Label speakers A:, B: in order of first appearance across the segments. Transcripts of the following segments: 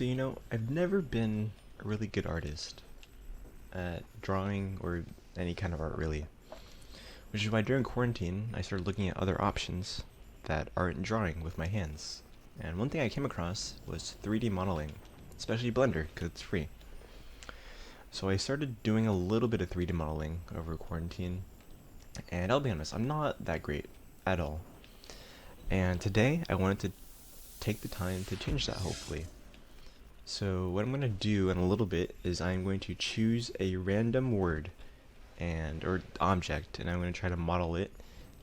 A: So, I've never been a really good artist at drawing or any kind of art really. Which is why during quarantine, I started looking at other options that aren't drawing with my hands. And one thing I came across was 3D modeling, especially Blender, because it's free. So I started doing a little bit of 3D modeling over quarantine, and I'll be honest, I'm not that great at all. And today, I wanted to take the time to change that, hopefully. So what I'm going to do in a little bit is I'm going to choose a random word or object, and I'm going to try to model it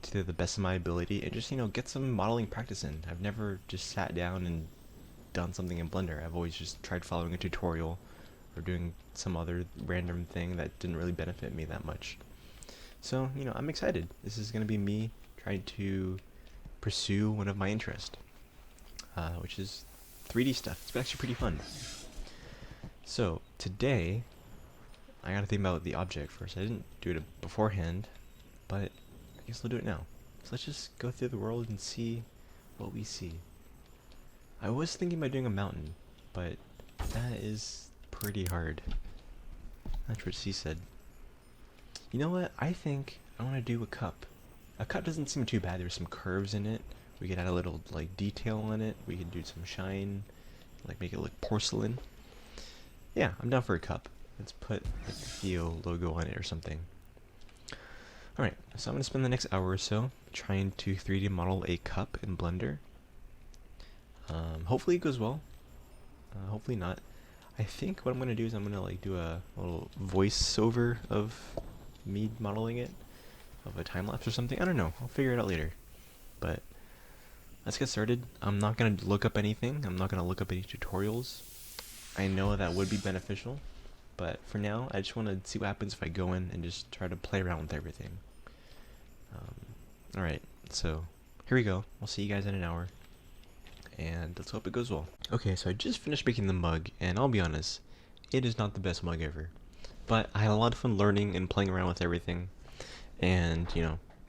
A: to the best of my ability and just, get some modeling practice in. I've never just sat down and done something in Blender. I've always just tried following a tutorial or doing some other random thing that didn't really benefit me that much. So, I'm excited. This is going to be me trying to pursue one of my interests, which is 3D stuff. It's actually pretty fun. So, today, I gotta think about the object first. I didn't do it beforehand, but I guess I'll do it now. So let's just go through the world and see what we see. I was thinking about doing a mountain, but that is pretty hard. That's what she said. You know what? I think I want to do a cup. A cup doesn't seem too bad. There's some curves in it. We could add a little detail on it. We could do some shine, make it look porcelain. Yeah, I'm down for a cup. Let's put the Theo logo on it or something. Alright, so I'm going to spend the next hour or so trying to 3D model a cup in Blender. Hopefully it goes well. Hopefully not. I think what I'm going to do is I'm going to do a little voiceover of me modeling it, of a time lapse or something. I don't know. I'll figure it out later. But let's get started. I'm not going to look up anything. I'm not going to look up any tutorials. I know that would be beneficial, but for now, I just want to see what happens if I go in and just try to play around with everything. Alright, so here we go. I'll see you guys in an hour, and let's hope it goes well. Okay, so I just finished making the mug, and I'll be honest, it is not the best mug ever. But I had a lot of fun learning and playing around with everything, and,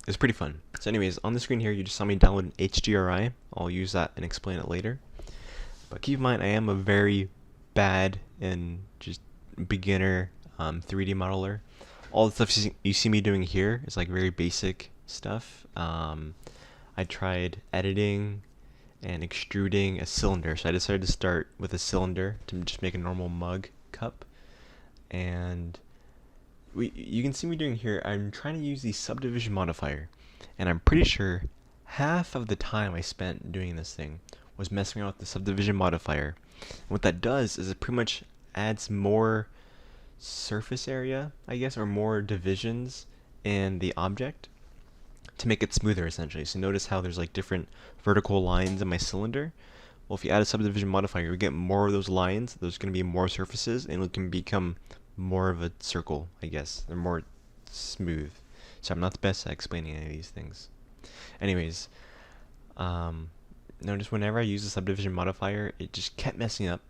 A: it's pretty fun. So anyways, on the screen here, you just saw me download an Hdri. I'll use that and explain it later. But keep in mind, I am a very bad and just beginner 3D modeler. All the stuff you see me doing here is very basic stuff. I tried editing and extruding a cylinder, so I decided to start with a cylinder to just make a normal mug cup. And you can see me doing here, I'm trying to use the Subdivision Modifier, and I'm pretty sure half of the time I spent doing this thing was messing around with the Subdivision Modifier. And what that does is it pretty much adds more surface area, I guess, or more divisions in the object to make it smoother, essentially. So notice how there's different vertical lines in my cylinder. Well, if you add a Subdivision Modifier, you get more of those lines. There's going to be more surfaces, and it can become more of a circle, I guess. They're more smooth. So I'm not the best at explaining any of these things. Anyways, notice whenever I use the Subdivision Modifier, it just kept messing up.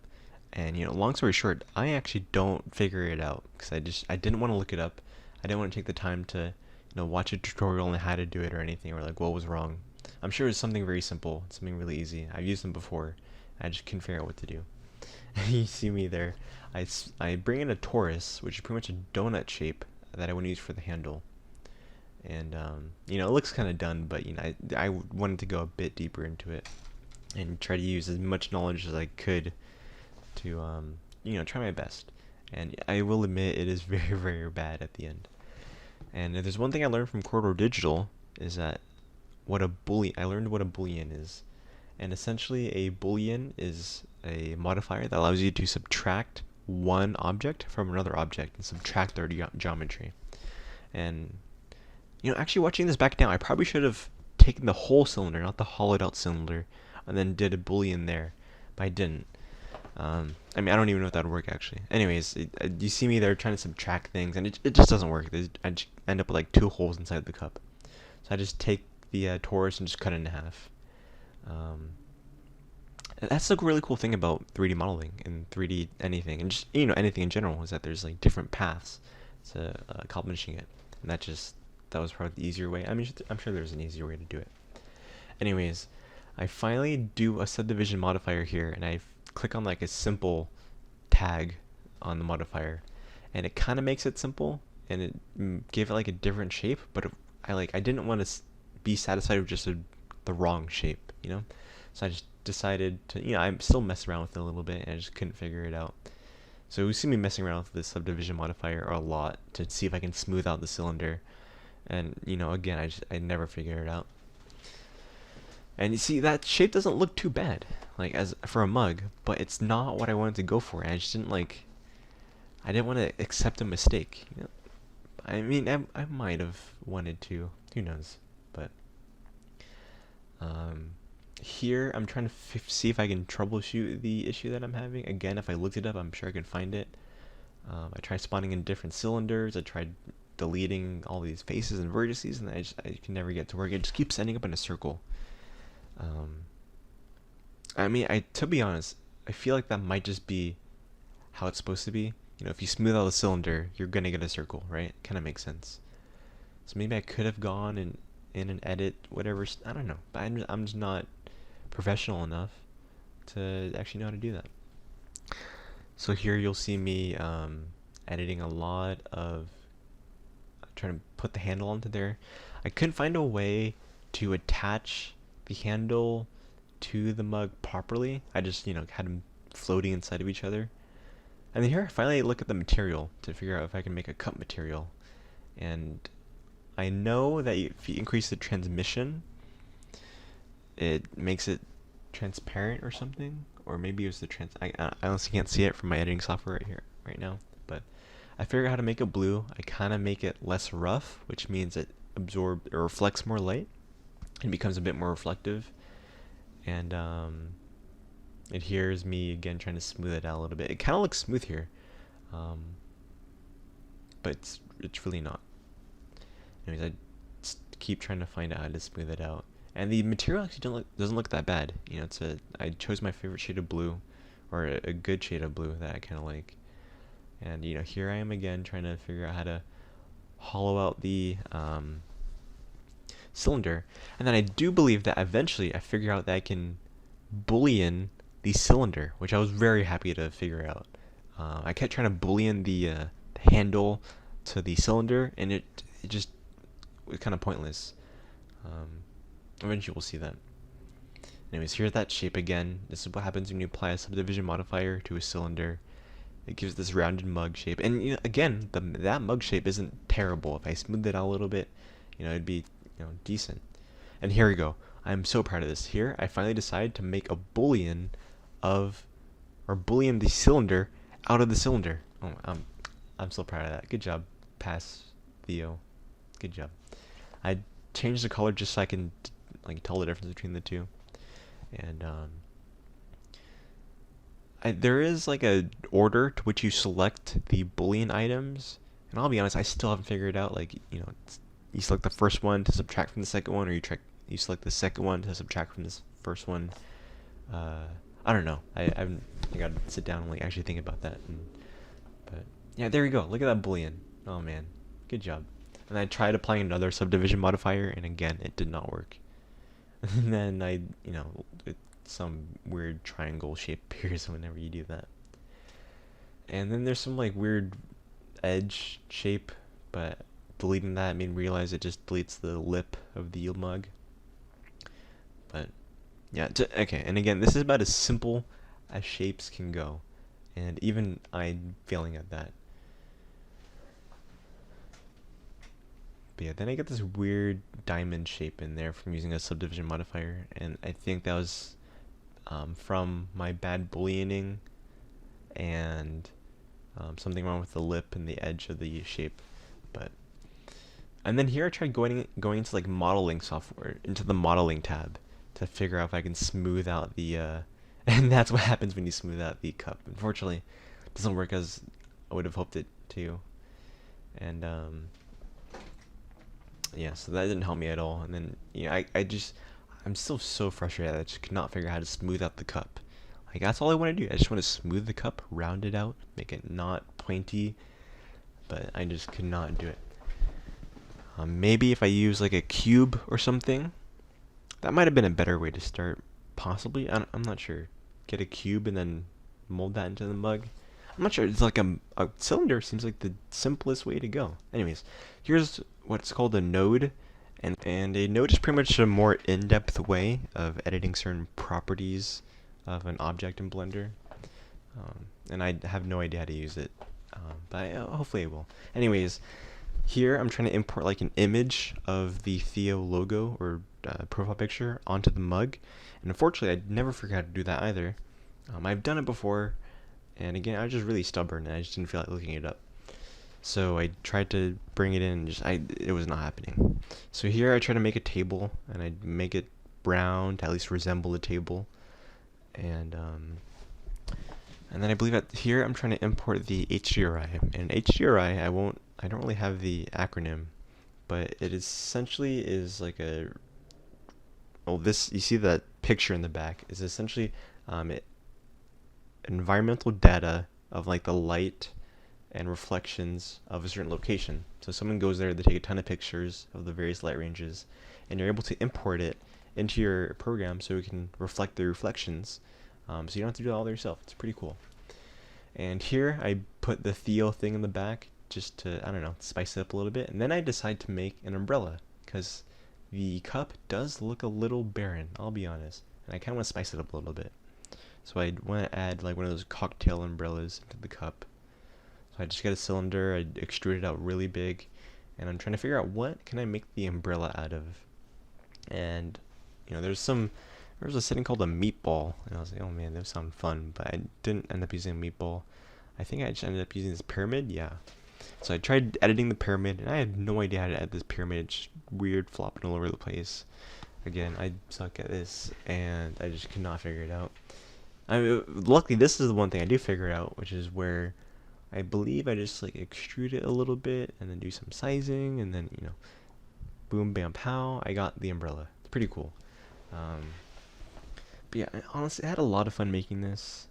A: And long story short, I actually don't figure it out because I didn't want to look it up. I didn't want to take the time to watch a tutorial on how to do it or anything, or what was wrong. I'm sure it's something very simple, something really easy. I've used them before. I just couldn't figure out what to do. You see me there. I bring in a torus, which is pretty much a donut shape that I want to use for the handle. And it looks kind of done, but I wanted to go a bit deeper into it and try to use as much knowledge as I could to try my best. And I will admit it is very, very bad at the end. And if there's one thing I learned from Corridor Digital is that I learned what a boolean is. And essentially a boolean is a modifier that allows you to subtract one object from another object and subtract their geometry. And actually watching this back now, I probably should have taken the whole cylinder, not the hollowed out cylinder, and then did a boolean there, but I didn't. I don't even know if that would work actually. Anyways, you see me there trying to subtract things, and it just doesn't work. I just end up with 2 holes inside the cup. So I just take the torus and just cut it in half. That's the really cool thing about 3D modeling and 3D anything, and just anything in general, is that there's different paths to accomplishing it, and that was probably the easier way. I'm sure there's an easier way to do it. Anyways, I finally do a Subdivision Modifier here, and I've click on like a simple tag on the modifier, and it kind of makes it simple, and it gave it like a different shape, but I didn't want to be satisfied with just the wrong shape, you know? So I just decided to, you know, I'm still messing around with it a little bit, and I just couldn't figure it out. So we see me messing around with the subdivision modifier a lot to see if I can smooth out the cylinder. And, you know, again, I never figure it out. And you see, that shape doesn't look too bad, like, as for a mug, but it's not what I wanted to go for. And I just didn't, like, I didn't want to accept a mistake. You know? I mean, I might have wanted to, who knows, but, here, I'm trying to see if I can troubleshoot the issue that I'm having. Again, if I looked it up, I'm sure I can find it. I tried spawning in different cylinders. I tried deleting all these faces and vertices, and I can never get to work. It just keeps ending up in a circle. I mean, to be honest, I feel like that might just be how it's supposed to be. You know, if you smooth out the cylinder, you're gonna get a circle, right? Kind of makes sense. So maybe I could have gone in and edit whatever. I don't know, but I'm just not professional enough to actually know how to do that. So here you'll see me editing a lot of trying to put the handle onto there. I couldn't find a way to attach the handle to the mug properly. I just, you know, had them floating inside of each other. And then here I finally look at the material to figure out if I can make a cup material. And I know that if you increase the transmission, it makes it transparent or something, or maybe it was the I honestly can't see it from my editing software right now, but I figured out how to make it blue. I kind of make it less rough, which means it absorbs or reflects more light and becomes a bit more reflective. And it here's me again trying to smooth it out a little bit. It kind of looks smooth here, but it's really not. Anyways, I keep trying to find out how to smooth it out. And the material actually doesn't look that bad. You know, I chose my favorite shade of blue, or a good shade of blue that I kind of like. And you know, here I am again trying to figure out how to hollow out the cylinder. And then I do believe that eventually I figure out that I can boolean the cylinder, which I was very happy to figure out. I kept trying to boolean the handle to the cylinder, and it just was kind of pointless. Eventually we'll see that. Anyways, here's that shape again. This is what happens when you apply a subdivision modifier to a cylinder. It gives this rounded mug shape. And you know, again, that mug shape isn't terrible. If I smoothed it out a little bit, you know, it'd be, you know, decent. And here we go. I'm so proud of this. Here, I finally decided to make a boolean boolean the cylinder out of the cylinder. Oh, I'm so proud of that. Good job, pass, Theo. Good job. I changed the color just so I can like tell the difference between the two. And there is like a order to which you select the boolean items, and I'll be honest, I still haven't figured it out. Like, you know, you select the first one to subtract from the second one, or you select the second one to subtract from this first one. I don't know. I gotta sit down and like actually think about that. But yeah, there you go. Look at that boolean. Oh man, good job. And I tried applying another subdivision modifier, and again, it did not work. And then you know, some weird triangle shape appears whenever you do that. And then there's some like weird edge shape, but deleting that made me realize it just deletes the lip of the yield mug. But yeah, okay. And again, this is about as simple as shapes can go, and even I'm failing at that. But yeah, then I get this weird diamond shape in there from using a subdivision modifier, and I think that was from my bad booleaning and something wrong with the lip and the edge of the shape. And then here I tried going into like modeling software, into the modeling tab, to figure out if I can smooth out the and that's what happens when you smooth out the cup. Unfortunately, it doesn't work as I would have hoped it to. And yeah, so that didn't help me at all. And then, you know, I'm still so frustrated that I just could not figure out how to smooth out the cup. Like, that's all I want to do. I just want to smooth the cup, round it out, make it not pointy, but I just could not do it. Maybe if I use like a cube or something, that might have been a better way to start, possibly. I'm not sure. get a cube and then mold that into the mug. I'm not sure. It's like a cylinder seems like the simplest way to go. Anyways, here's what's called a node. And a node is pretty much a more in-depth way of editing certain properties of an object in Blender. And I have no idea how to use it, but hopefully I will. Anyways, here I'm trying to import like an image of the Theo logo or profile picture onto the mug. And unfortunately, I never figured how to do that either. I've done it before, and again, I was just really stubborn and I just didn't feel like looking it up. So I tried to bring it in, it was not happening. So here I try to make a table, and I make it brown to at least resemble a table. And then I believe here I'm trying to import the HDRI. And HDRI, I don't really have the acronym, but it essentially is like you see that picture in the back is essentially environmental data of like the light and reflections of a certain location. So someone goes there, they take a ton of pictures of the various light ranges, and you're able to import it into your program so it can reflect the reflections. So you don't have to do it all yourself. It's pretty cool. And here I put the Theo thing in the back just to, I don't know, spice it up a little bit. And then I decide to make an umbrella because the cup does look a little barren, I'll be honest. And I kind of want to spice it up a little bit. So I want to add like one of those cocktail umbrellas into the cup. So I just got a cylinder, I extrude it out really big, and I'm trying to figure out what can I make the umbrella out of. And you know, there was a setting called a meatball, and I was like, oh man, that sounds fun, but I didn't end up using a meatball. I think I just ended up using this pyramid, yeah. So I tried editing the pyramid, and I had no idea how to edit this pyramid. It's just weird, flopping all over the place. Again, I suck at this, and I just could not figure it out. Luckily, this is the one thing I do figure out, which is where I believe I just like extrude it a little bit and then do some sizing, and then, you know, boom, bam, pow, I got the umbrella. It's pretty cool. But yeah, honestly, I had a lot of fun making this.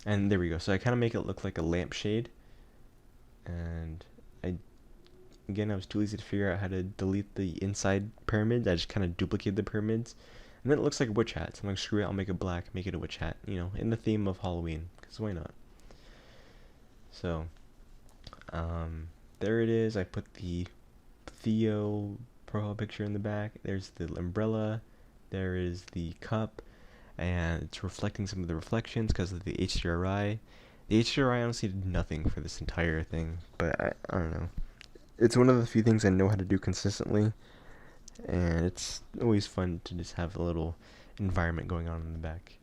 A: And there we go. So I kind of make it look like a lampshade. And I was too lazy to figure out how to delete the inside pyramid. I just kind of duplicated the pyramids. And then it looks like a witch hat. So I'm like, screw it, I'll make it black, make it a witch hat. You know, in the theme of Halloween. Because why not? So, there it is. I put the Theo profile picture in the back. There's the umbrella. There is the cup. And it's reflecting some of the reflections because of the HDRI. The HDRI honestly did nothing for this entire thing. But I don't know. It's one of the few things I know how to do consistently. And it's always fun to just have a little environment going on in the back.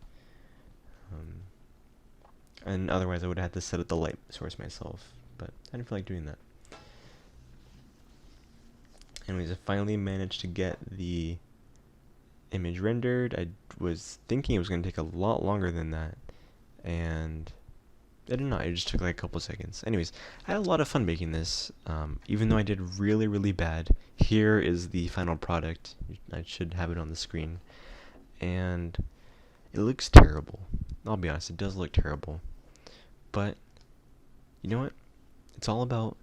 A: And otherwise I would have had to set up the light source myself, but I didn't feel like doing that. Anyways, I finally managed to get the image rendered. I was thinking it was going to take a lot longer than that, and I don't know, it just took like a couple seconds. Anyways, I had a lot of fun making this, even though I did really, really bad. Here is the final product. I should have it on the screen, and it looks terrible. I'll be honest, it does look terrible. But, you know what? It's all about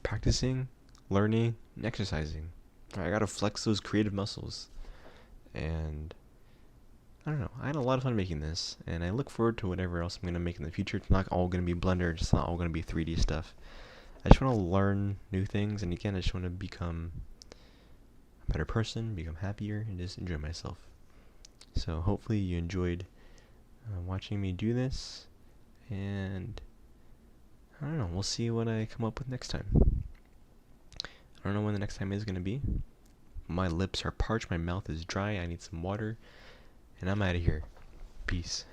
A: practicing, learning, and exercising. I gotta flex those creative muscles. And, I don't know, I had a lot of fun making this, and I look forward to whatever else I'm gonna make in the future. It's not all gonna be Blender, it's not all gonna be 3D stuff. I just wanna learn new things, and again, I just wanna become a better person, become happier, and just enjoy myself. So, hopefully you enjoyed watching me do this. And I don't know, we'll see what I come up with next time. I don't know when the next time is going to be. My lips are parched, my mouth is dry, I need some water, and I'm out of here. Peace.